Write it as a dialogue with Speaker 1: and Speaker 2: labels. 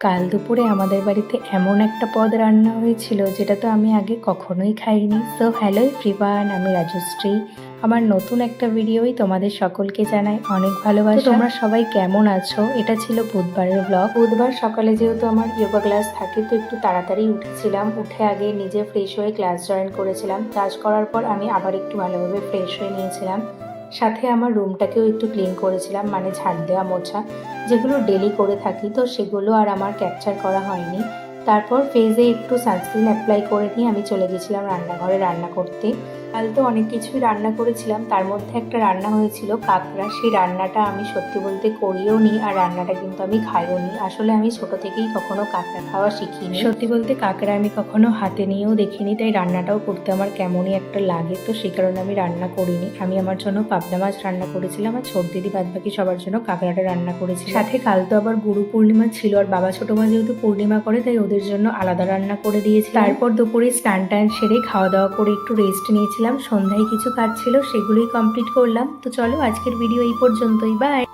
Speaker 1: কাল দুপুরে আমাদের বাড়িতে এমন একটা পদ রান্না হয়েছিল যেটা তো আমি আগে কখনোই খাইনি। সো হ্যালো এভরিওয়ান, আমি রাজশ্রী। আমার নতুন একটা ভিডিওই তোমাদের সকলকে জানাই অনেক ভালোবাসা। তোমরা সবাই কেমন আছো? এটা ছিল বুধবারের ব্লগ। বুধবার সকালে যেহেতু আমার যোগা ক্লাস থাকে, তো একটু তাড়াতাড়ি উঠেছিলাম। উঠে আগে নিজে ফ্রেশ হয়ে ক্লাস জয়েন করেছিলাম। ক্লাস করার পর আমি আবার একটু ভালোভাবে ফ্রেশ হয়ে নিয়েছিলাম। সাথে আমার রুমটাকেও একটু ক্লিন করেছিলাম, মানে ঝাড় দেওয়া মোছা, যেগুলো ডেলি করে থাকি, তো সেগুলো আর আমার ক্যাপচার করা হয়নি। তারপর ফেসে একটু সানস্ক্রিন অ্যাপ্লাই করে নিয়ে আমি চলে গেছিলাম রান্নাঘরে রান্না করতে। কাল তো অনেক কিছুই রান্না করেছিলাম, তার মধ্যে একটা রান্না হয়েছিল কাঁকড়া। সেই রান্নাটা আমি সত্যি বলতে করিও নি, আর রান্নাটা কিন্তু আমি খাইও নি। আসলে আমি ছোট থেকেই কখনো কাঁকড়া খাওয়া শিখিনি। সত্যি বলতে কাঁকড়া আমি কখনো হাতে নিয়েও দেখিনি, তাই রান্নাটাও করতে আমার কেমনই একটা লাগে, তো সেই কারণে আমি রান্না করিনি। আমি আমার জন্য পাবদা মাছ রান্না করেছিলাম, আর ছোট দিদি বাদবাকি সবার জন্য কাঁকড়াটা রান্না করেছি। সাথে কাল তো আবার গুরু পূর্ণিমা ছিল, আর বাবা ছোট মা যেহেতু পূর্ণিমা করে, তাই ওদের জন্য আলাদা রান্না করে দিয়েছি। তারপর দুপুরে স্নান টান সেরে খাওয়া দাওয়া করে একটু রেস্ট নিয়েছিলাম। সন্ধ্যায় কিছু কাজ ছিল, সেগুলোই কমপ্লিট করলাম। তো চলো, আজকের ভিডিও এই পর্যন্তই। বাই।